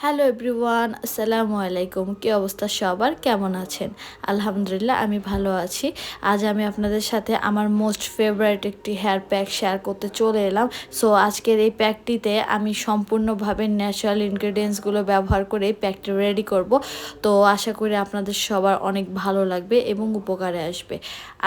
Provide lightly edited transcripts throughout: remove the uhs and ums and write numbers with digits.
Hello everyone, আসসালামু আলাইকুম। কী অবস্থা সবার, কেমন আছেন? আলহামদুলিল্লাহ আমি ভালো আছি। আজ আমি আপনাদের সাথে আমার মোস্ট ফেভারিট একটি হেয়ার প্যাক শেয়ার করতে চলে এলাম। সো আজকের এই প্যাকটিতে আমি সম্পূর্ণভাবে ন্যাচারাল ইনগ্রেডিয়েন্টসগুলো ব্যবহার করে এই প্যাকটি রেডি করব। তো আশা করি আপনাদের সবার অনেক ভালো লাগবে এবং উপকারে আসবে।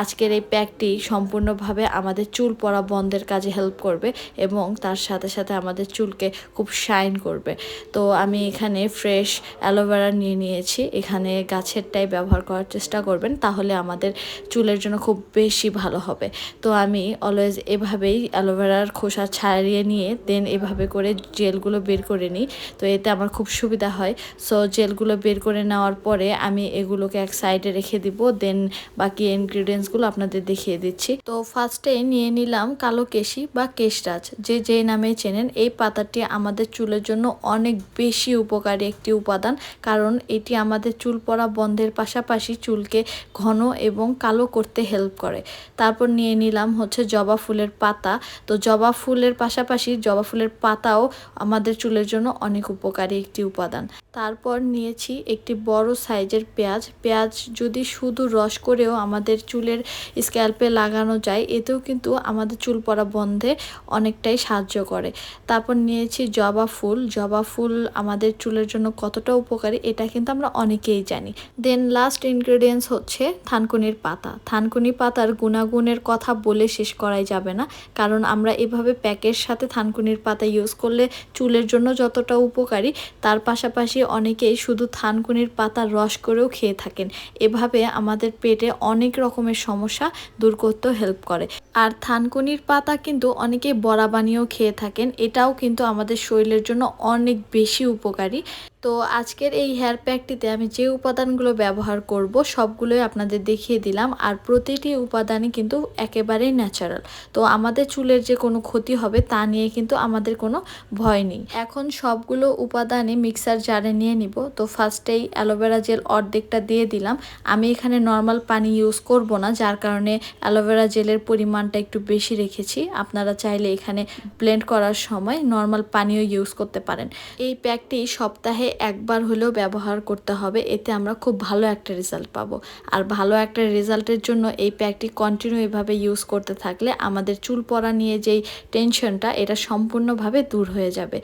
আজকের এই প্যাকটি সম্পূর্ণভাবে আমাদের চুল পড়া বন্ধের কাজে হেল্প করবে এবং তার সাথে সাথে আমাদের চুলকে খুব শাইন করবে। তো আমি এখানে ফ্রেশ অ্যালোভেরা নিয়ে নিয়েছি। এখানে গাছেরটাই ব্যবহার করার চেষ্টা করবেন, তাহলে আমাদের চুলের জন্য খুব বেশি ভালো হবে। তো আমি অলওয়েজ এভাবেই অ্যালোভেরার খোসা ছাড়িয়ে নিয়ে দেন এভাবে করে জেলগুলো বের করে নিই। তো এতে আমার খুব সুবিধা হয়। সো জেলগুলো বের করে নেওয়ার পরে আমি এগুলোকে এক সাইডে রেখে দিব, দেন বাকি ইনগ্রিডিয়েন্টসগুলো আপনাদের দেখিয়ে দিচ্ছি। তো ফার্স্টে নিয়ে নিলাম কালো কেশি বা কেশরাজ, যে নামে চেনেন। এই পাতাটি আমাদের চুলের জন্য অনেক বেশি উপকারী একটি উপাদান, কারণ এটি আমাদের চুল পড়া বন্ধের পাশাপাশি চুলকে ঘন এবং কালো করতে হেল্প করে। তারপর নিয়ে নিলাম হচ্ছে জবা ফুলের পাতা। তো জবা ফুলের পাশাপাশি জবা ফুলের পাতাও আমাদের চুলের জন্য অনেক উপকারী একটি উপাদান। তারপর নিয়েছি একটি বড় সাইজের পেঁয়াজ। পেঁয়াজ যদি শুধু রস করেও আমাদের চুলের স্ক্যাল্পে লাগানো যায়, এতেও কিন্তু আমাদের চুল পড়া বন্ধে অনেকটাই সাহায্য করে। তারপর নিয়েছি জবা ফুল। জবা ফুল আমাদের চুলের জন্য কতটা উপকারী এটা কিন্তু আমরা অনেকেই জানি। দেন লাস্ট ইনগ্রেডিয়েন্টস হচ্ছে থানকুনির পাতা। থানকুনি পাতার গুণাগুণের কথা বলে শেষ করাই যাবে না, কারণ আমরা এভাবে প্যাকের সাথে থানকুনির পাতা ইউজ করলে চুলের জন্য যতটা উপকারী, তার পাশাপাশি অনেকেই শুধু থানকুনির পাতার রস করেও খেয়ে থাকেন। এভাবে আমাদের পেটে অনেক রকমের সমস্যা দূর করতেও হেল্প করে। আর থানকুনির পাতা কিন্তু অনেকেই বড়া বানিয়েও খেয়ে থাকেন। এটাও কিন্তু আমাদের শরীরের জন্য অনেক বেশি উপকারী। তো আজকের এই হেয়ার প্যাকটিতে আমি যে উপাদানগুলো ব্যবহার করব সবগুলোই আপনাদের দেখিয়ে দিলাম, আর প্রতিটি উপাদানই কিন্তু একেবারেই ন্যাচারাল। তো আমাদের চুলের যে কোনো ক্ষতি হবে তা নিয়ে কিন্তু আমাদের কোনো ভয় নেই। এখন সবগুলো উপাদানই মিক্সার জারে নিয়ে নিব। তো ফার্স্টেই অ্যালোভেরা জেল অর্ধেকটা দিয়ে দিলাম। আমি এখানে নর্মাল পানি ইউজ করব না, যার কারণে অ্যালোভেরা জেলের পরিমাণটা একটু বেশি রেখেছি। আপনারা চাইলে এখানে ব্লেন্ড করার সময় নর্মাল পানিও ইউজ করতে পারেন। এই প্যাকটি সপ্তাহে একবার হলেও ব্যবহার করতে হবে, এতে আমরা খুব ভালো একটা রেজাল্ট পাবো। আর ভালো একটা রেজাল্টের জন্য এই প্যাকটি কন্টিনিউ এভাবে ইউজ করতে থাকলে আমাদের চুল পড়া নিয়ে যেই টেনশনটা, এটা সম্পূর্ণভাবে দূর হয়ে যাবে।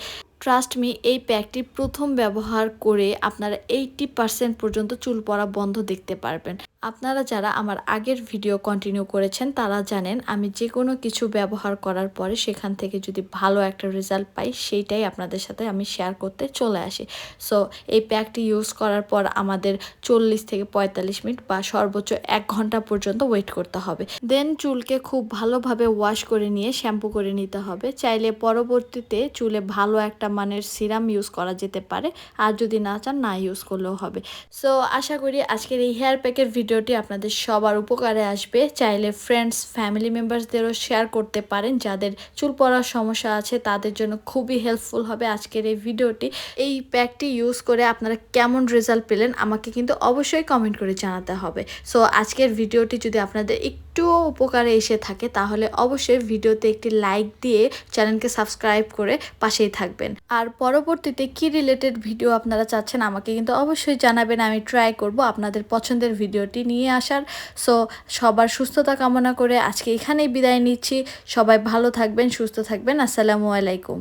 ট্রাস্ট মি, এই প্যাকটি প্রথম ব্যবহার করে আপনারা 80% পর্যন্ত চুল পড়া বন্ধ দেখতে পারবেন। আপনারা যারা আমার আগের ভিডিও কন্টিনিউ করেছেন তারা জানেন আমি যে কোনো কিছু ব্যবহার করার পরে সেখান থেকে যদি ভালো একটা রেজাল্ট পাই, সেইটাই আপনাদের সাথে আমি শেয়ার করতে চলে আসি। সো এই প্যাকটি ইউজ করার পর আমাদের 40 থেকে 45 মিনিট বা সর্বোচ্চ 1 ঘন্টা পর্যন্ত ওয়েট করতে হবে। দেন চুলকে খুব ভালোভাবে ওয়াশ করে নিয়ে শ্যাম্পু করে নিতে হবে। চাইলে পরবর্তীতে চুলে ভালো একটা মানের সিরাম ইউজ করা যেতে পারে, আর যদি না চান না ইউজ করলেও হবে। সো আশা করি আজকের এই হেয়ার প্যাকের ভিডিওটি আপনাদের সবার উপকারে আসবে। চাইলে ফ্রেন্ডস ফ্যামিলি মেম্বারসদেরও শেয়ার করতে পারেন, যাদের চুল পড়ার সমস্যা আছে তাদের জন্য খুবই হেল্পফুল হবে আজকের এই ভিডিওটি। এই প্যাকটি ইউজ করে আপনারা কেমন রেজাল্ট পেলেন আমাকে কিন্তু অবশ্যই কমেন্ট করে জানাতে হবে। সো আজকের ভিডিওটি যদি আপনাদের একটুও উপকারে এসে থাকে তাহলে অবশ্যই ভিডিওতে একটি লাইক দিয়ে চ্যানেলকে সাবস্ক্রাইব করে পাশেই থাকবেন। আর পরবর্তীতে কি রিলেটেড ভিডিও আপনারা চাচ্ছেন আমাকে কিন্তু অবশ্যই জানাবেন। আমি ট্রাই করব আপনাদের পছন্দের ভিডিওটি নিয়ে আসার। সো সবার সুস্থতা কামনা করে আজকে এখানেই বিদায় নিচ্ছি। সবাই ভালো থাকবেন, সুস্থ থাকবেন। আসসালামু আলাইকুম।